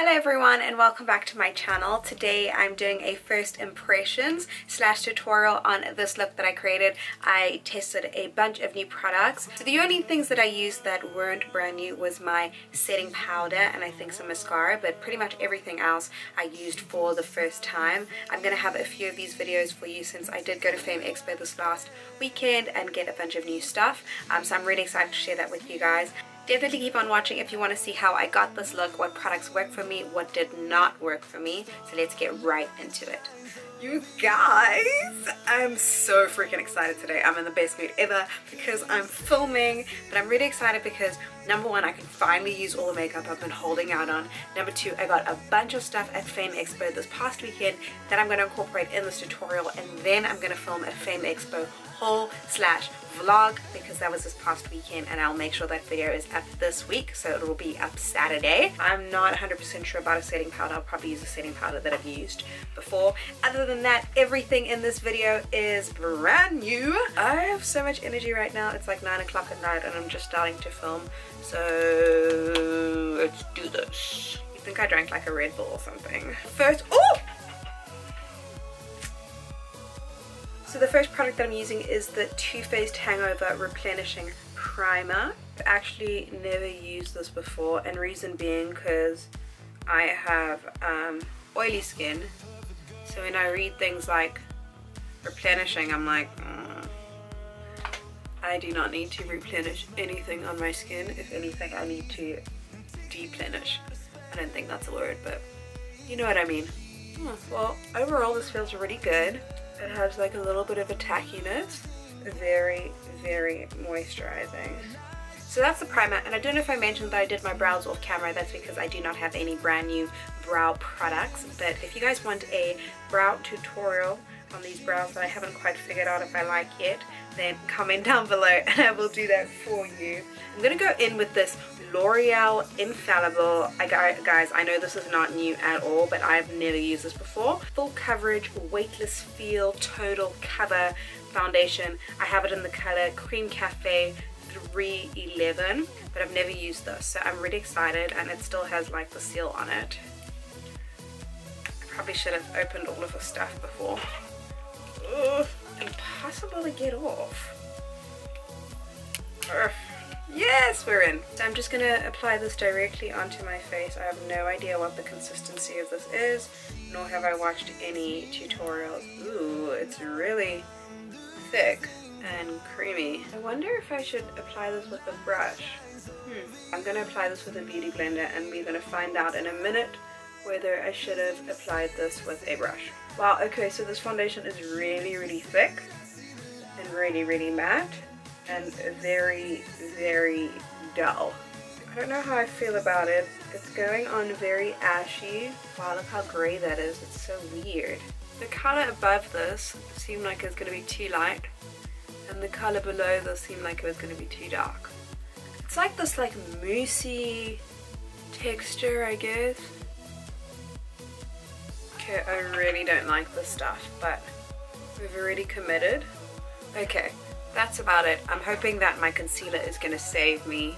Hello everyone and welcome back to my channel. Today I'm doing a first impressions / tutorial on this look that I created. I tested a bunch of new products. So the only things that I used that weren't brand new was my setting powder and I think some mascara, but pretty much everything else I used for the first time. I'm going to have a few of these videos for you since I did go to Fame Expo this last weekend and get a bunch of new stuff. So I'm really excited to share that with you guys. Definitely keep on watching if you want to see how I got this look, what products worked for me, what did not work for me. So let's get right into it. You guys, I'm so freaking excited today. I'm in the best mood ever because I'm filming, but I'm really excited because number one, I can finally use all the makeup I've been holding out on. Number two, I got a bunch of stuff at Fame Expo this past weekend that I'm going to incorporate in this tutorial, and then I'm going to film a Fame Expo haul / vlog because that was this past weekend, and I'll make sure that video is up this week, so it will be up Saturday. I'm not 100% sure about a setting powder. I'll probably use a setting powder that I've used before. Other than that, everything in this video is brand new. I have so much energy right now. It's like 9 o'clock at night and I'm just starting to film, so let's do this. I think I drank like a Red Bull or something. First, so the first product that I'm using is the Too Faced Hangover Replenishing Primer. I've actually never used this before, and reason being because I have oily skin. So when I read things like replenishing, I'm like, I do not need to replenish anything on my skin. If anything, I need to deplenish. I don't think that's a word, but you know what I mean. Well, overall this feels really good. It has like a little bit of a tackiness. Very, very moisturizing. So that's the primer, and I don't know if I mentioned that I did my brows off camera. That's because I do not have any brand new brow products, but if you guys want a brow tutorial on these brows that I haven't quite figured out if I like yet, then comment down below and I will do that for you. I'm gonna go in with this L'Oreal Infallible. Guys, I know this is not new at all, but I've never used this before. Full coverage, weightless feel, total cover foundation. I have it in the color Cream Cafe 311, but I've never used this, so I'm really excited, and it still has like the seal on it. I probably should have opened all of the stuff before. Ugh, impossible to get off. Ugh. Yes, we're in. So I'm just gonna apply this directly onto my face. I have no idea what the consistency of this is, nor have I watched any tutorials. Ooh, it's really thick and creamy. I wonder if I should apply this with a brush. I'm gonna apply this with a beauty blender, and we're gonna find out in a minute whether I should have applied this with a brush. Wow, okay, so this foundation is really, really thick and really, really matte and very, very dull. I don't know how I feel about it. It's going on very ashy. Wow, look how gray that is. It's so weird. The color above this seemed like it was going to be too light, and the color below this seemed like it was going to be too dark. It's like this like moussey texture, I guess. Okay, I really don't like this stuff, but we've already committed. Okay, that's about it. I'm hoping that my concealer is going to save me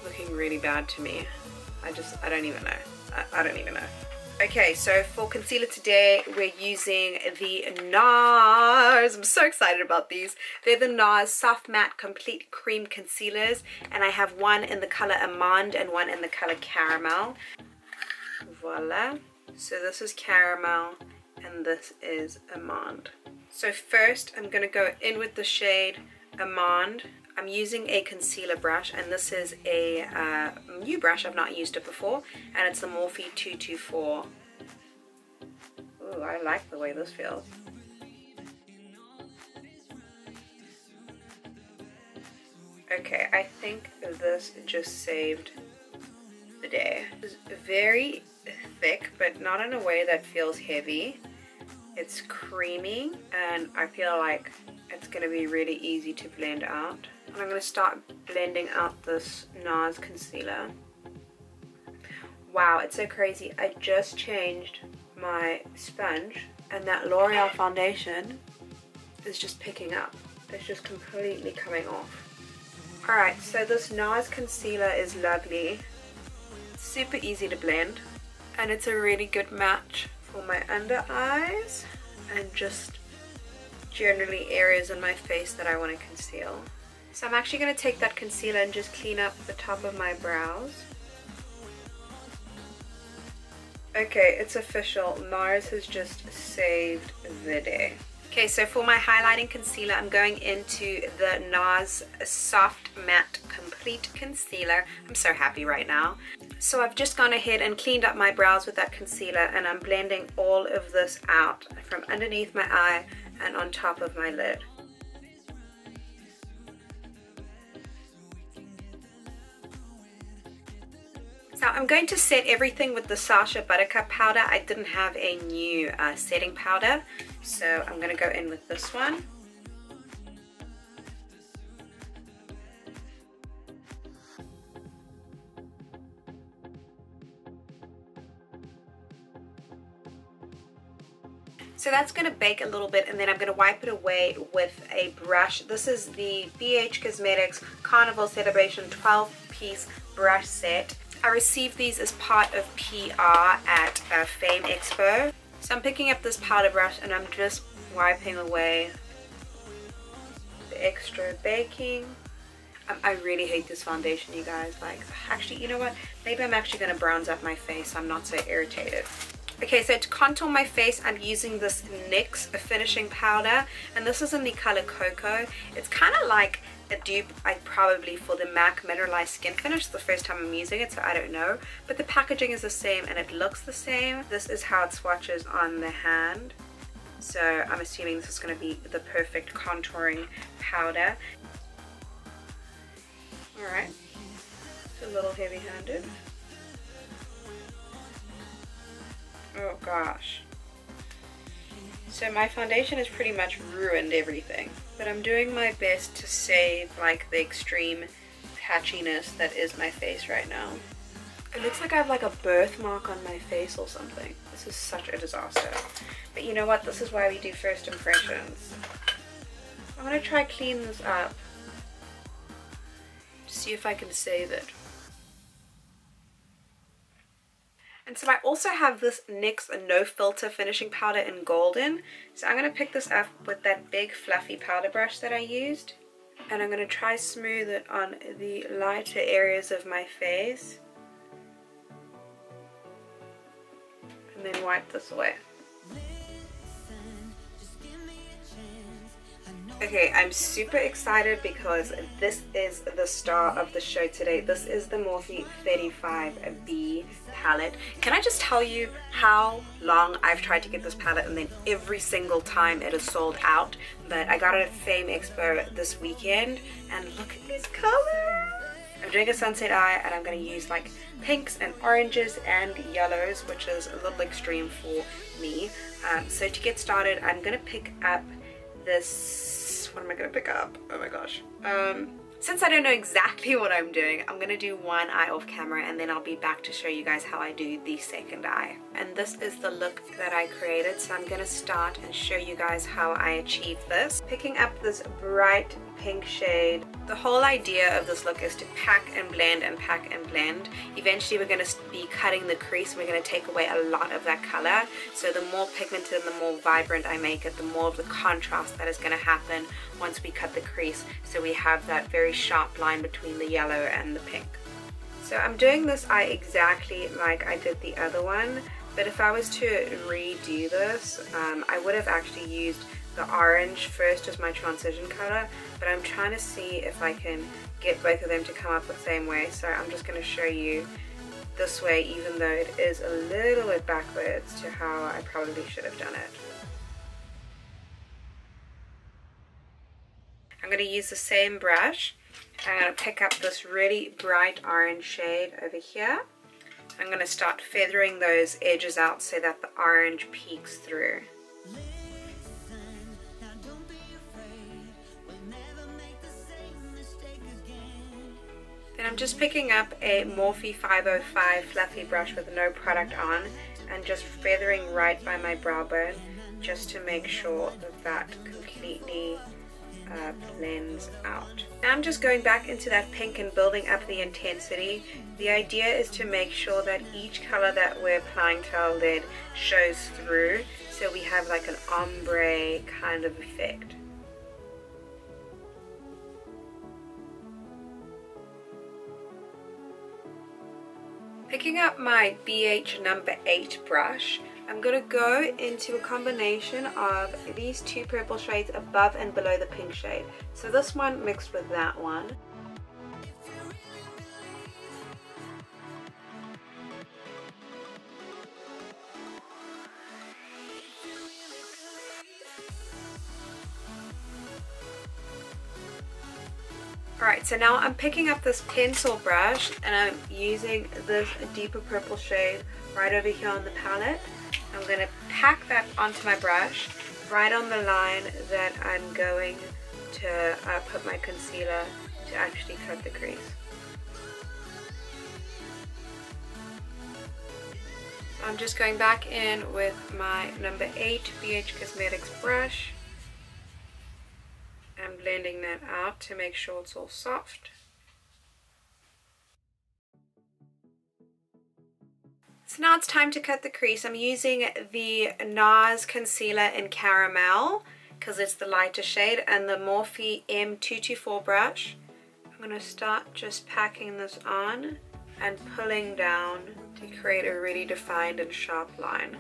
looking really bad to me. I don't even know. I don't even know. Okay, so for concealer today, we're using the NARS. I'm so excited about these. They're the NARS Soft Matte Complete Cream Concealers, and I have one in the color Amande and one in the color Caramel. Voila. So this is Caramel and this is Amande. So first I'm going to go in with the shade Amande. I'm using a concealer brush, and this is a new brush. I've not used it before, and it's the Morphe 224. Ooh, I like the way this feels. Okay, I think this just saved the day. It's very thick, but not in a way that feels heavy. It's creamy, and I feel like it's going to be really easy to blend out. And I'm going to start blending out this NARS concealer. Wow, it's so crazy. I just changed my sponge, and that L'Oreal foundation is just picking up. It's just completely coming off. Alright, so this NARS concealer is lovely. Super easy to blend. and it's a really good match for my under eyes and just generally areas in my face that I want to conceal. So I'm actually going to take that concealer and just clean up the top of my brows. Okay, it's official. NARS has just saved the day. Okay, so for my highlighting concealer, I'm going into the NARS Soft Matte Complete Concealer. I'm so happy right now. So I've just gone ahead and cleaned up my brows with that concealer, and I'm blending all of this out from underneath my eye and on top of my lid. Now I'm going to set everything with the Sacha Buttercup powder. I didn't have a new setting powder, so I'm going to go in with this one. So that's going to bake a little bit, and then I'm going to wipe it away with a brush. This is the BH Cosmetics Carnival Celebration 12-piece brush set. I received these as part of PR at Fame Expo. So I'm picking up this powder brush and I'm just wiping away the extra baking. I really hate this foundation, you guys. Like, actually, you know what? Maybe I'm actually going to bronze up my face so I'm not so irritated. Okay, so to contour my face, I'm using this NYX finishing powder, and this is in the color Cocoa. It's kind of like a dupe, probably, for the MAC Mineralized Skin Finish. It's the first time I'm using it, so I don't know. But the packaging is the same and it looks the same. This is how it swatches on the hand. So I'm assuming this is going to be the perfect contouring powder. Alright, it's a little heavy-handed. Oh gosh. So my foundation has pretty much ruined everything, but I'm doing my best to save like the extreme patchiness that is my face right now. It looks like I have like a birthmark on my face or something. This is such a disaster. But you know what? This is why we do first impressions. I'm gonna try clean this up to see if I can save it. And so I also have this NYX No Filter finishing powder in golden. So I'm going to pick this up with that big fluffy powder brush that I used. And I'm going to try smooth it on the lighter areas of my face. And then wipe this away. Okay, I'm super excited because this is the star of the show today. This is the Morphe 35B palette. Can I just tell you how long I've tried to get this palette, and then every single time it is sold out. But I got it at Fame Expo this weekend, and look at these colors. I'm doing a sunset eye, and I'm going to use like pinks and oranges and yellows, which is a little extreme for me. So to get started, I'm going to pick up this. What am I going to pick up? Oh my gosh. Since I don't know exactly what I'm doing, I'm going to do one eye off camera, and then I'll be back to show you guys how I do the second eye. And this is the look that I created, so I'm going to start and show you guys how I achieved this. Picking up this bright pink shade. The whole idea of this look is to pack and blend and pack and blend. Eventually we're going to be cutting the crease, and we're going to take away a lot of that color. So the more pigmented and the more vibrant I make it, the more of the contrast that is going to happen once we cut the crease. So we have that very sharp line between the yellow and the pink. So I'm doing this eye exactly like I did the other one, but if I was to redo this, I would have actually used the orange first as my transition color, but I'm trying to see if I can get both of them to come up the same way. So I'm just going to show you this way, even though it is a little bit backwards to how I probably should have done it. I'm going to use the same brush. I'm going to pick up this really bright orange shade over here. I'm going to start feathering those edges out so that the orange peeks through. Then I'm just picking up a Morphe 505 fluffy brush with no product on and just feathering right by my brow bone, just to make sure that that completely blends out. Now I'm just going back into that pink and building up the intensity. The idea is to make sure that each color that we're applying to our lid shows through, so we have like an ombre kind of effect. Picking up my BH number 8 brush, I'm going to go into a combination of these two purple shades above and below the pink shade. So this one mixed with that one. Alright, so now I'm picking up this pencil brush and I'm using this deeper purple shade right over here on the palette. I'm going to pack that onto my brush right on the line that I'm going to put my concealer to actually cut the crease. I'm just going back in with my number 8 BH Cosmetics brush and blending that out to make sure it's all soft. So now it's time to cut the crease. I'm using the NARS concealer in caramel because it's the lighter shade, and the Morphe M224 brush. I'm going to start just packing this on and pulling down to create a really defined and sharp line.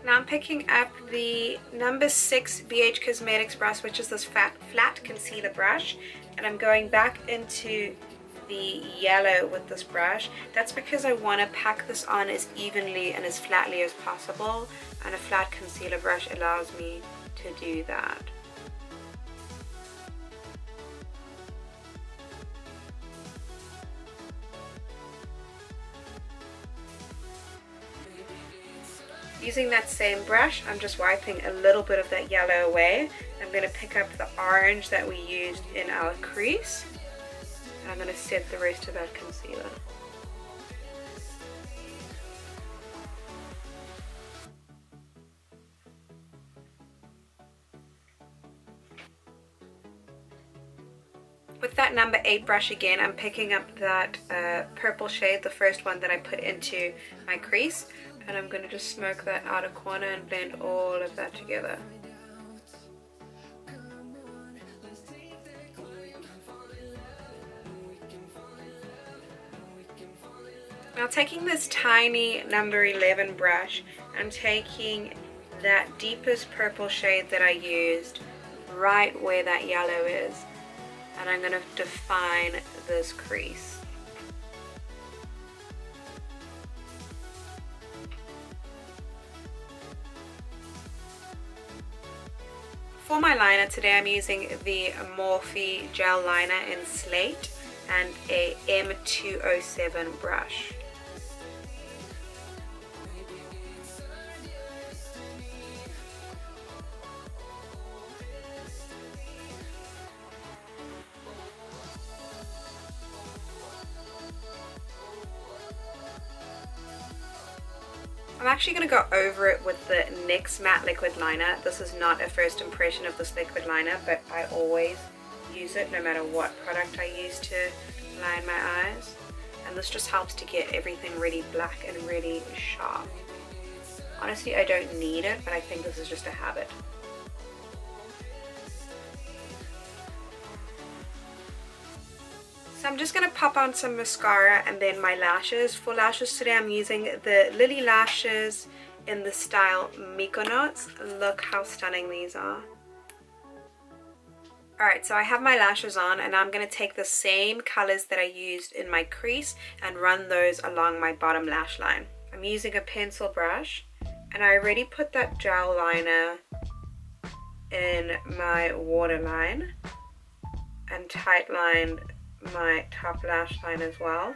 Now I'm picking up the number 6 BH Cosmetics brush, which is this flat concealer brush, and I'm going back into the yellow with this brush. That's because I want to pack this on as evenly and as flatly as possible, and a flat concealer brush allows me to do that. Using that same brush, I'm just wiping a little bit of that yellow away. I'm going to pick up the orange that we used in our crease, and I'm going to set the rest of that concealer. With that number 8 brush again, I'm picking up that purple shade, the first one that I put into my crease, and I'm going to just smoke that outer corner and blend all of that together. Now taking this tiny number 11 brush, I'm taking that deepest purple shade that I used right where that yellow is, and I'm going to define this crease. For my liner today, I'm using the Morphe gel liner in Slate and a M207 brush. I'm actually going to go over it with the NYX matte liquid liner. This is not a first impression of this liquid liner, but I always use it no matter what product I use to line my eyes. And this just helps to get everything really black and really sharp. Honestly, I don't need it, but I think this is just a habit. So I'm just going to pop on some mascara and then my lashes. For lashes today, I'm using the Lily lashes in the style Mykonos. Look how stunning these are. Alright, so I have my lashes on, and I'm going to take the same colors that I used in my crease and run those along my bottom lash line. I'm using a pencil brush, and I already put that gel liner in my waterline and tight lined my top lash line as well.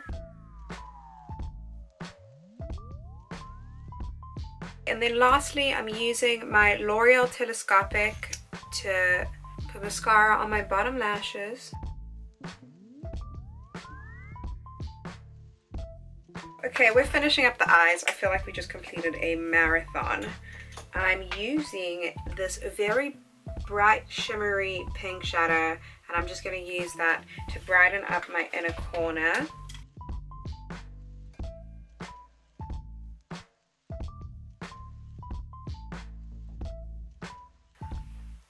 And then lastly, I'm using my L'Oreal Telescopic to put mascara on my bottom lashes. Okay, we're finishing up the eyes. I feel like we just completed a marathon. I'm using this very bright shimmery pink shadow, and I'm just going to use that to brighten up my inner corner.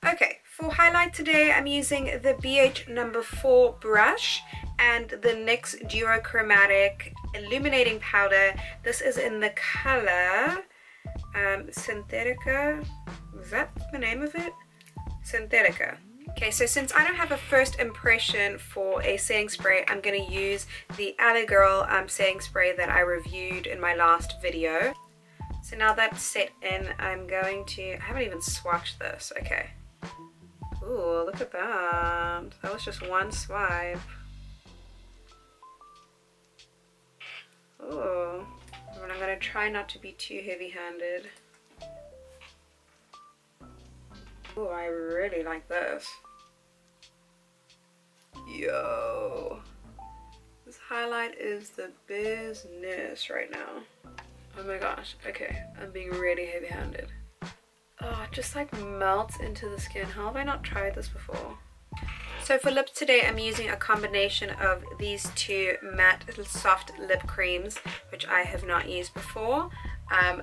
Okay, for highlight today I'm using the BH number 4 brush and the NYX Duochromatic illuminating powder. This is in the color Synthetica. Was that the name of it? Synthetica. Okay, so since I don't have a first impression for a setting spray, I'm going to use the Aloe Girl setting spray that I reviewed in my last video. So now that's set in, I'm going to, I haven't even swatched this. Okay. Ooh, look at that. That was just one swipe. Ooh. And I'm going to try not to be too heavy-handed. Ooh, I really like this. Yo. This highlight is the business right now. Oh my gosh. Okay, I'm being really heavy-handed. Oh, it just like melts into the skin. How have I not tried this before? So for lips today, I'm using a combination of these two matte soft lip creams, which I have not used before.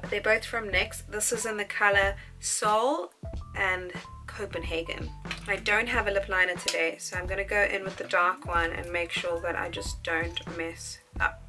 They're both from NYX. This is in the color Soul and Copenhagen. I don't have a lip liner today, so I'm going to go in with the dark one and make sure that I just don't mess up.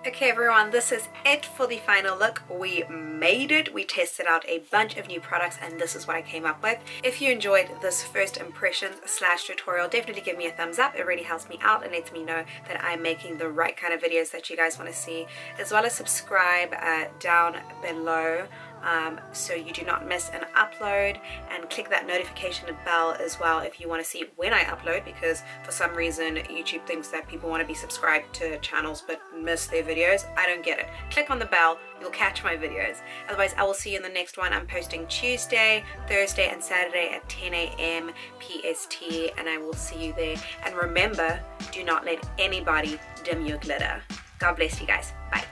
Okay everyone, this is it for the final look. We made it. We tested out a bunch of new products and this is what I came up with. If you enjoyed this first impressions / tutorial, definitely give me a thumbs up. It really helps me out and lets me know that I'm making the right kind of videos that you guys want to see, as well as subscribe down below so you do not miss an upload, and click that notification bell as well if you want to see when I upload, because for some reason YouTube thinks that people want to be subscribed to channels but miss their videos. I don't get it. Click on the bell, you'll catch my videos. Otherwise I will see you in the next one. I'm posting Tuesday, Thursday and Saturday at 10 AM PST, and I will see you there. And remember, do not let anybody dim your glitter. God bless you guys. Bye.